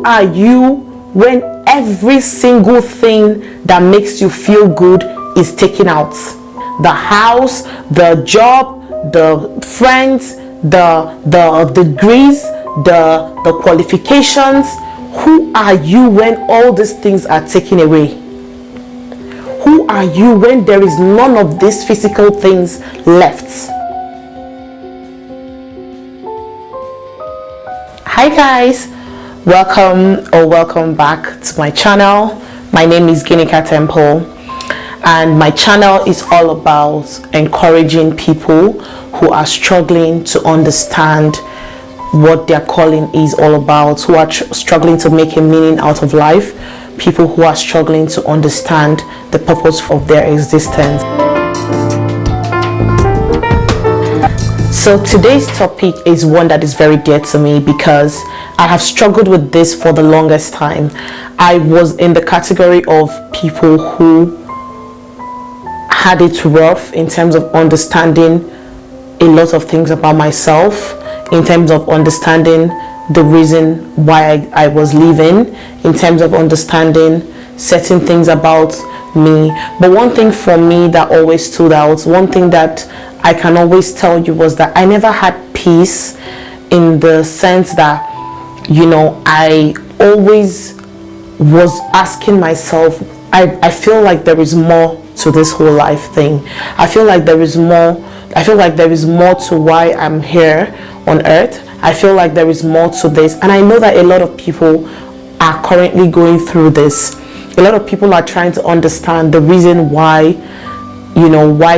Who are you when every single thing that makes you feel good is taken out? The house, the job, the friends, the degrees, the qualifications. Who are you when all these things are taken away? Who are you when there is none of these physical things left? Hi guys, welcome back to my channel. My name is Ginika Temple, and my channel is all about encouraging people who are struggling to understand what their calling is all about, who are struggling to make a meaning out of life, people who are struggling to understand the purpose of their existence. So today's topic is one that is very dear to me because I have struggled with this for the longest time. I was in the category of people who had it rough in terms of understanding a lot of things about myself, in terms of understanding the reason why I was leaving, in terms of understanding certain things about me. But one thing for me that always stood out, one thing that I can always tell you, was that I never had peace, in the sense that, I always was asking myself, I feel like there is more to this whole life thing. I feel like there is more to why I'm here on earth. I feel like there is more to this, and I know that a lot of people are currently going through this. A lot of people are trying to understand the reason why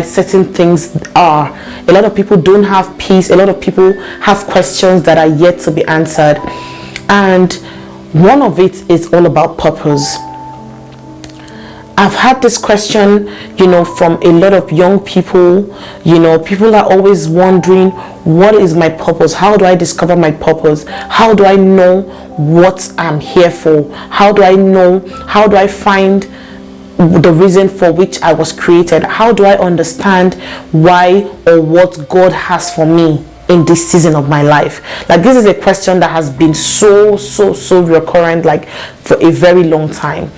certain things are. A lot of people don't have peace. A lot of people have questions that are yet to be answered, and one of it is all about purpose. I've had this question, from a lot of young people. People are always wondering, what is my purpose? How do I discover my purpose? How do I know what I'm here for? How do I find the reason for which I was created? How do I understand why or what God has for me in this season of my life? Like, this is a question that has been so recurrent, like, for a very long time.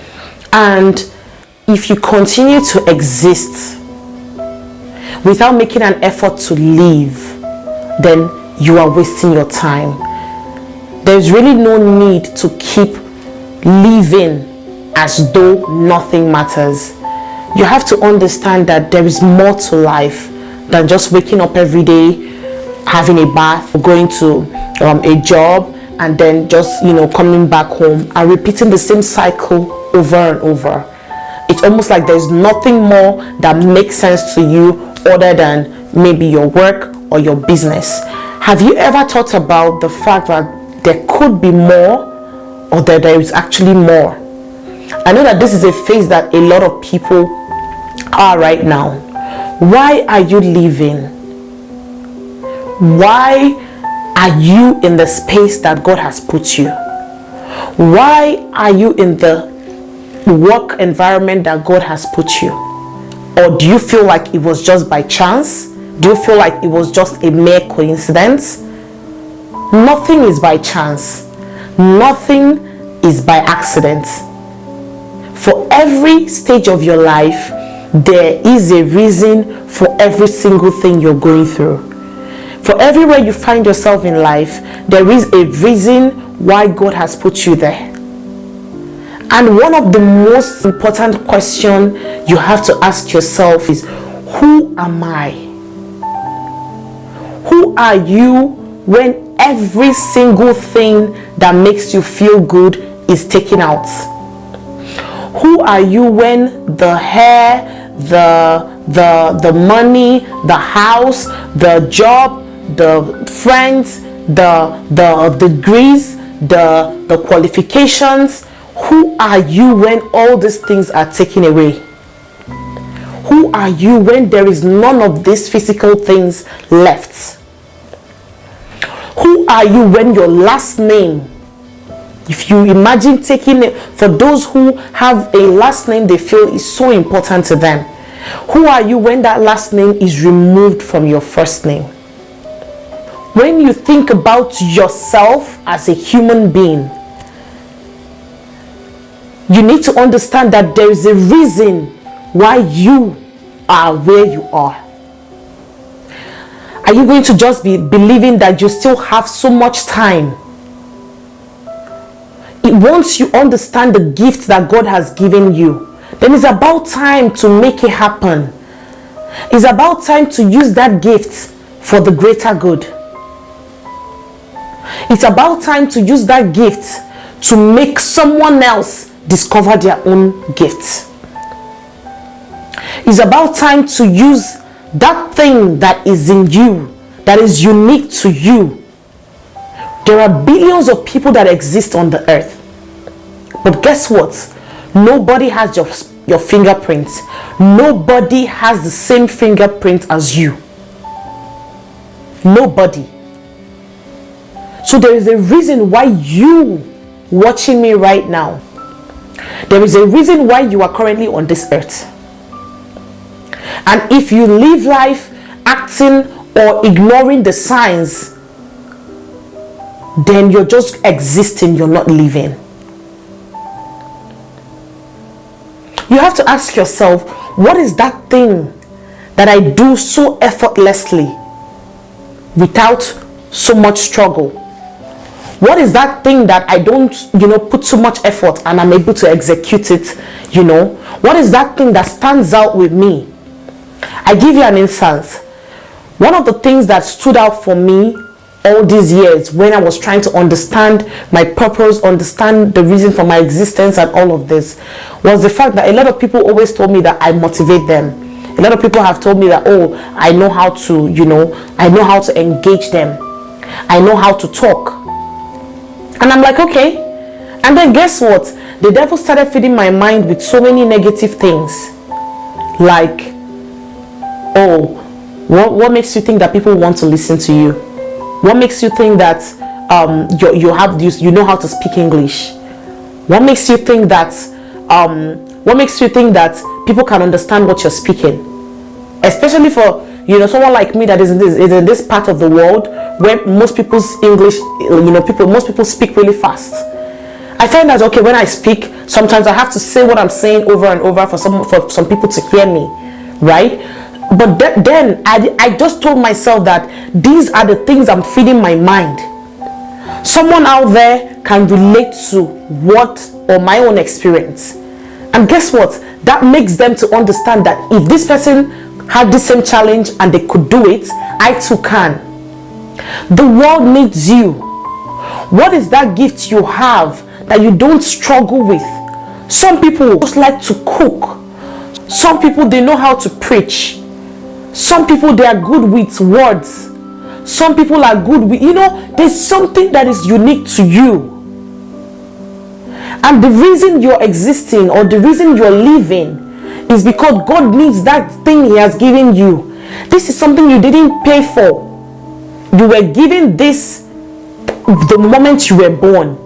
And if you continue to exist without making an effort to live, then you are wasting your time. There's really no need to keep living as though nothing matters. You have to understand that there is more to life than just waking up every day, having a bath, going to a job, and then just coming back home and repeating the same cycle over and over. It's almost like there's nothing more that makes sense to you other than maybe your work or your business. Have you ever thought about the fact that there could be more, or that there is actually more? I know that this is a phase that a lot of people are right now. Why are you living? Why are you in the space that God has put you? Why are you in the work environment that God has put you? Or do you feel like it was just by chance? Do you feel like it was just a mere coincidence? Nothing is by chance. Nothing is by accident. For every stage of your life, there is a reason for every single thing you're going through. For everywhere you find yourself in life, there is a reason why God has put you there. And one of the most important questions you have to ask yourself is, who am I? Who are you when every single thing that makes you feel good is taken out? Who are you when the hair, the money, the house, the job, the friends, the degrees, the qualifications? Who are you when all these things are taken away? Who are you when there is none of these physical things left? Who are you when your last name, if you imagine taking it, for those who have a last name they feel is so important to them, who are you when that last name is removed from your first name? When you think about yourself as a human being, You need to understand that there is a reason why you are where you are. Are you going to just be believing that you still have so much time? Once you understand the gift that God has given you, then it's about time to make it happen. It's about time to use that gift for the greater good. It's about time to use that gift to make someone else discover their own gift. It's about time to use that thing that is in you, that is unique to you. There are billions of people that exist on the earth. But guess what? Nobody has your fingerprint. Nobody has the same fingerprint as you. Nobody. So there is a reason why you watching me right now. There is a reason why you are currently on this earth. And if you live life acting or ignoring the signs, then you're just existing, you're not living. You have to ask yourself, what is that thing that I do so effortlessly without so much struggle? What is that thing that I don't, put so much effort and I'm able to execute it, What is that thing that stands out with me? I give you an instance. One of the things that stood out for me all these years when I was trying to understand my purpose, understand the reason for my existence and all of this, was the fact that a lot of people always told me that I motivate them. A lot of people have told me that, oh, I know how to, I know how to engage them. I know how to talk. And I'm like, okay. And then guess what? The devil started feeding my mind with so many negative things. Like, oh, what makes you think that people want to listen to you? What makes you think that you know how to speak English? What makes you think that people can understand what you're speaking? Especially for someone like me that is in this part of the world where most people's English, most people speak really fast. I find that okay, when I speak, sometimes I have to say what I'm saying over and over for some people to hear me, right? But then I just told myself that these are the things I'm feeding my mind. Someone out there can relate to my own experience. And guess what? That makes them to understand that if this person had the same challenge and they could do it, I too can. The world needs you. What is that gift you have that you don't struggle with? Some people just like to cook. Some people, they know how to preach. Some people, they are good with words. Some people are good with, there's something that is unique to you. And the reason you're existing or the reason you're living is because God needs that thing He has given you. This is something you didn't pay for. You were given this the moment you were born.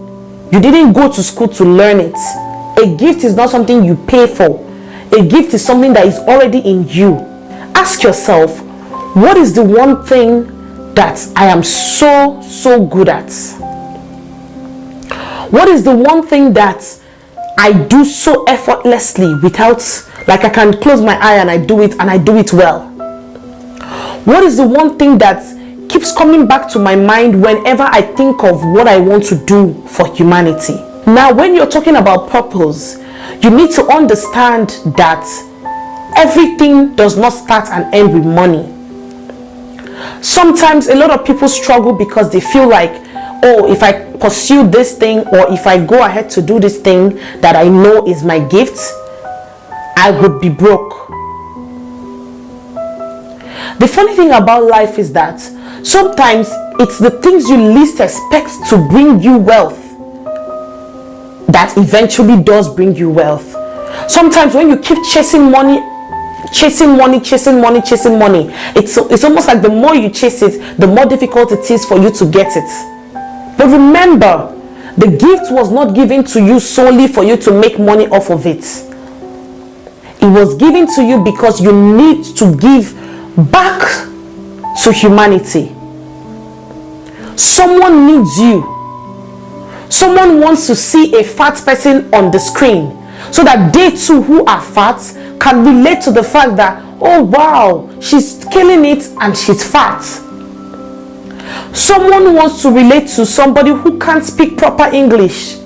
You didn't go to school to learn it. A gift is not something you pay for. A gift is something that is already in you. Ask yourself, what is the one thing that I am so good at? What is the one thing that I do so effortlessly without, like I can close my eye and I do it well? What is the one thing that keeps coming back to my mind whenever I think of what I want to do for humanity? Now, when you're talking about purpose, you need to understand that everything does not start and end with money. Sometimes a lot of people struggle because they feel like, oh, if I pursue this thing or if I go ahead to do this thing that I know is my gift, I would be broke. The funny thing about life is that sometimes it's the things you least expect to bring you wealth that eventually does bring you wealth. Sometimes when you keep chasing money, it's almost like the more you chase it, the more difficult it is for you to get it. But remember, the gift was not given to you solely for you to make money off of it. It was given to you because you need to give back to humanity. Someone needs you. Someone wants to see a fat person on the screen so that they too, who are fat, can relate to the fact that, oh wow, she's killing it and she's fat. Someone wants to relate to somebody who can't speak proper English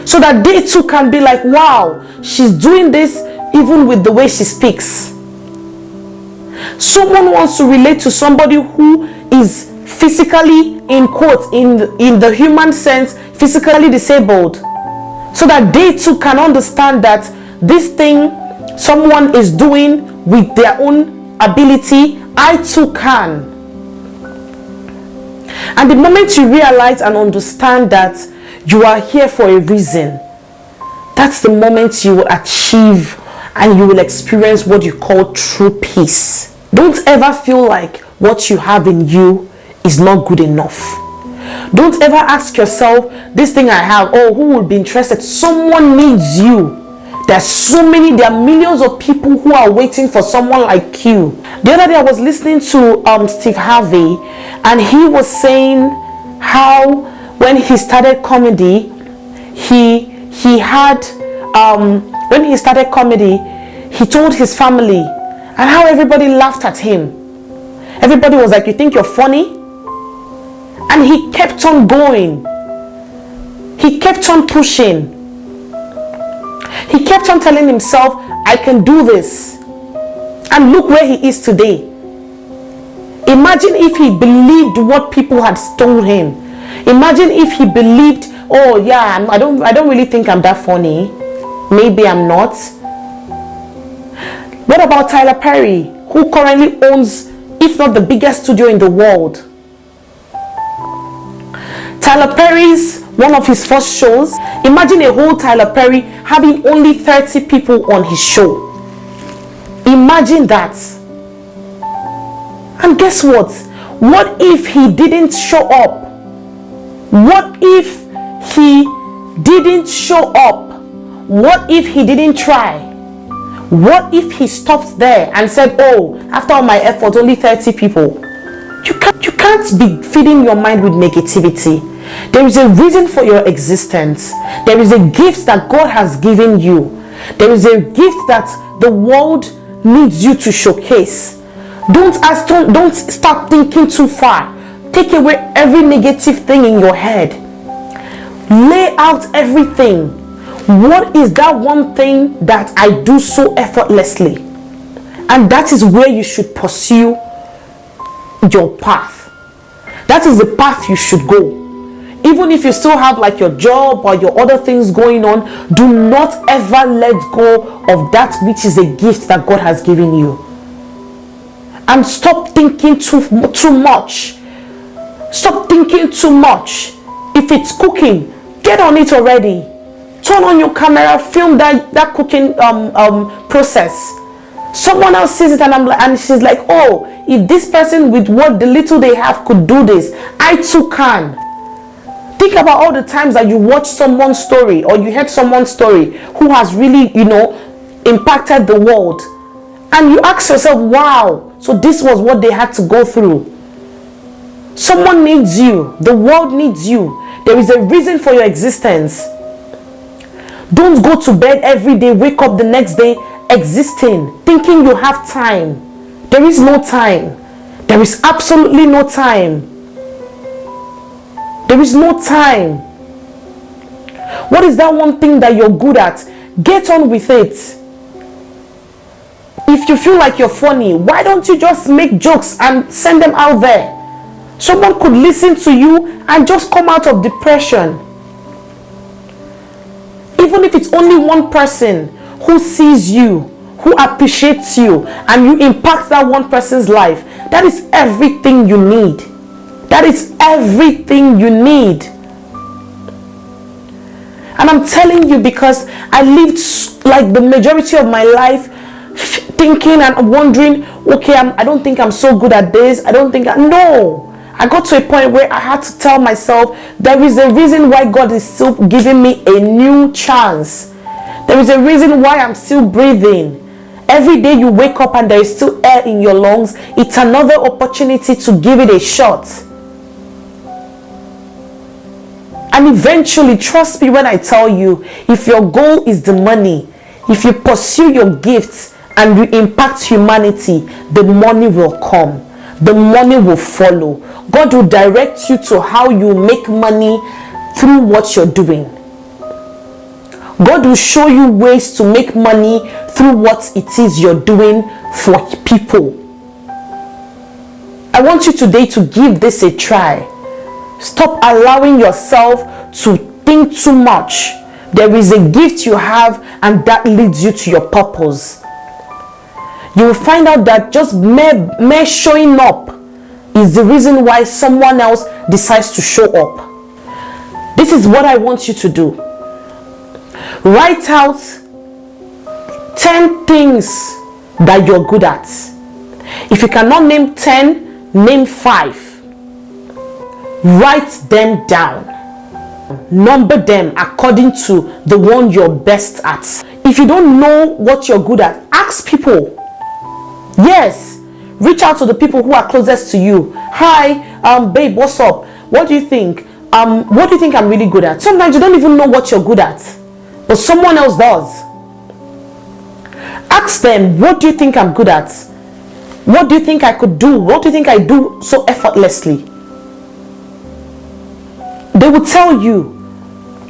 so that they too can be like, wow, she's doing this even with the way she speaks. Someone wants to relate to somebody who is physically, in quotes, in the human sense, physically disabled, so that they too can understand that this thing someone is doing with their own ability, I too can. And the moment you realize and understand that you are here for a reason, that's the moment you will achieve and you will experience what you call true peace. Don't ever feel like what you have in you is not good enough. Don't ever ask yourself, this thing I have, oh, who will be interested? Someone needs you. There are millions of people who are waiting for someone like you. The other day I was listening to Steve Harvey, and he was saying how when he started comedy, when he started comedy, he told his family, and how everybody laughed at him. Everybody was like, you think you're funny? And he kept on going. He kept on pushing. He kept on telling himself, I can do this. And look where he is today. Imagine if he believed what people had told him. Imagine if he believed, oh yeah, I don't really think I'm that funny. Maybe I'm not. What about Tyler Perry, who currently owns, if not the biggest studio in the world? Tyler Perry's one of his first shows. Imagine a whole Tyler Perry having only 30 people on his show. Imagine that. And guess what? What if he didn't show up? What if he didn't show up? What if he didn't try? What if he stopped there and said, oh, after all my effort, only 30 people? You can't be feeding your mind with negativity. There is a reason for your existence. There is a gift that God has given you. There is a gift that the world needs you to showcase. Don't start thinking too far. Take away every negative thing in your head. Lay out everything. What is that one thing that I do so effortlessly? And that is where you should pursue your path. That is the path you should go. Even if you still have like your job or your other things going on, do not ever let go of that which is a gift that God has given you. And stop thinking too much. Stop thinking too much. If it's cooking, get on it already. Turn on your camera, film that cooking process. Someone else sees it and she's like, oh, if this person with what the little they have could do this, I too can. Think about all the times that you watch someone's story or you heard someone's story who has really, impacted the world. And you ask yourself, wow, so this was what they had to go through. Someone needs you. The world needs you. There is a reason for your existence. Don't go to bed every day, wake up the next day existing, thinking you have time. There is no time. There is absolutely no time. There is no time. What is that one thing that you're good at? Get on with it. If you feel like you're funny, why don't you just make jokes and send them out there? Someone could listen to you and just come out of depression. Even if it's only one person who sees you, who appreciates you, and you impact that one person's life, that is everything you need. That is everything you need. And I'm telling you, because I lived like the majority of my life thinking and wondering, okay, I don't think I'm so good at this. No. I got to a point where I had to tell myself, there is a reason why God is still giving me a new chance. There is a reason why I'm still breathing. Every day you wake up and there is still air in your lungs, it's another opportunity to give it a shot. And eventually, trust me when I tell you, if your goal is the money, if you pursue your gifts and you impact humanity, the money will come. The money will follow. God will direct you to how you make money through what you're doing. God will show you ways to make money through what it is you're doing for people. I want you today to give this a try. Stop allowing yourself to think too much. There is a gift you have, and that leads you to your purpose. You will find out that just mere showing up is the reason why someone else decides to show up. This is what I want you to do. Write out 10 things that you're good at. If you cannot name 10, name 5. Write them down. Number them according to the one you're best at. If you don't know what you're good at, ask people. Yes, reach out to the people who are closest to you. Hi, babe, what's up? What do you think? What do you think I'm really good at? Sometimes you don't even know what you're good at, but someone else does. Ask them, what do you think I'm good at? What do you think I could do? What do you think I do so effortlessly? They will tell you.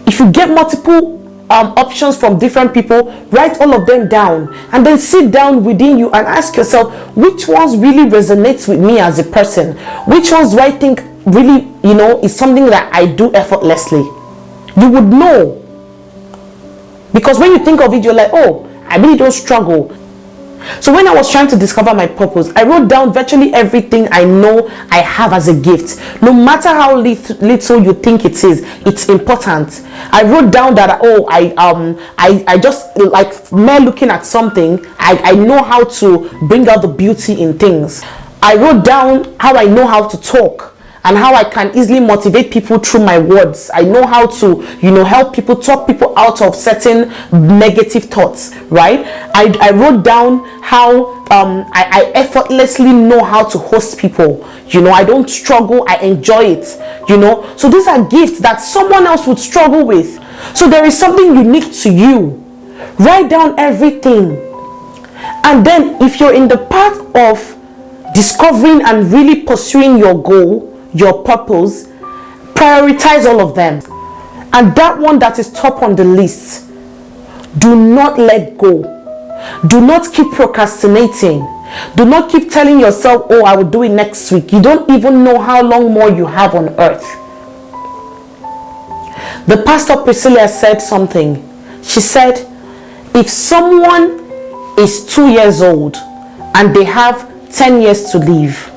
If you get multiple options from different people, write all of them down and then sit down within you and ask yourself, which ones really resonates with me as a person? Which ones do I think really, is something that I do effortlessly? You would know, because when you think of it, you're like, oh, I really don't struggle. So when I was trying to discover my purpose, I wrote down virtually everything I know I have as a gift. No matter how little you think it is, it's important. I wrote down that I just, like, mere looking at something, I know how to bring out the beauty in things. I wrote down how I know how to talk and how I can easily motivate people through my words. I know how to, help people, talk people out of certain negative thoughts, right? I wrote down how I effortlessly know how to host people. I don't struggle, I enjoy it, So these are gifts that someone else would struggle with. So there is something unique to you. Write down everything. And then if you're in the path of discovering and really pursuing your goal, your purpose, prioritize all of them. And that one that is top on the list, do not let go. Do not keep procrastinating. Do not keep telling yourself, oh, I will do it next week. You don't even know how long more you have on earth. The pastor Priscilla said something. She said, if someone is 2 years old and they have 10 years to live,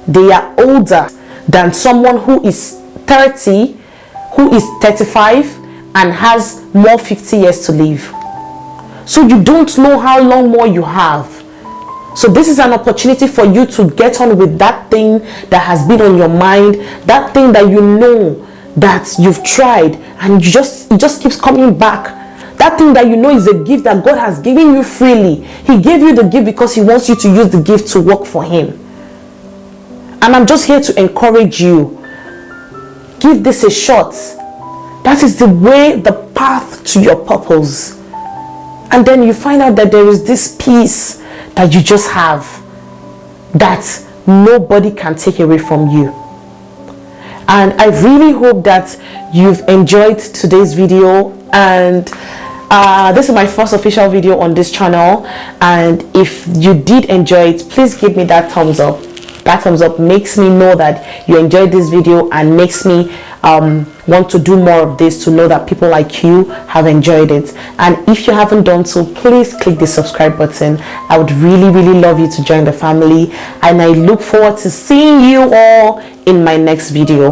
they are older than someone who is 30, who is 35 and has more 50 years to live. So you don't know how long more you have. So this is an opportunity for you to get on with that thing that has been on your mind, that thing that you know that you've tried and it just keeps coming back. That thing that you know is a gift that God has given you freely. He gave you the gift because he wants you to use the gift to work for him. And I'm just here to encourage you. Give this a shot. That is the way, the path to your purpose. And then you find out that there is this peace that you just have that nobody can take away from you. And I really hope that you've enjoyed today's video. And this is my first official video on this channel. And if you did enjoy it, please give me that thumbs up. That thumbs up makes me know that you enjoyed this video and makes me want to do more of this, to know that people like you have enjoyed it. And if you haven't done so, please click the subscribe button. I would really love you to join the family, and I look forward to seeing you all in my next video.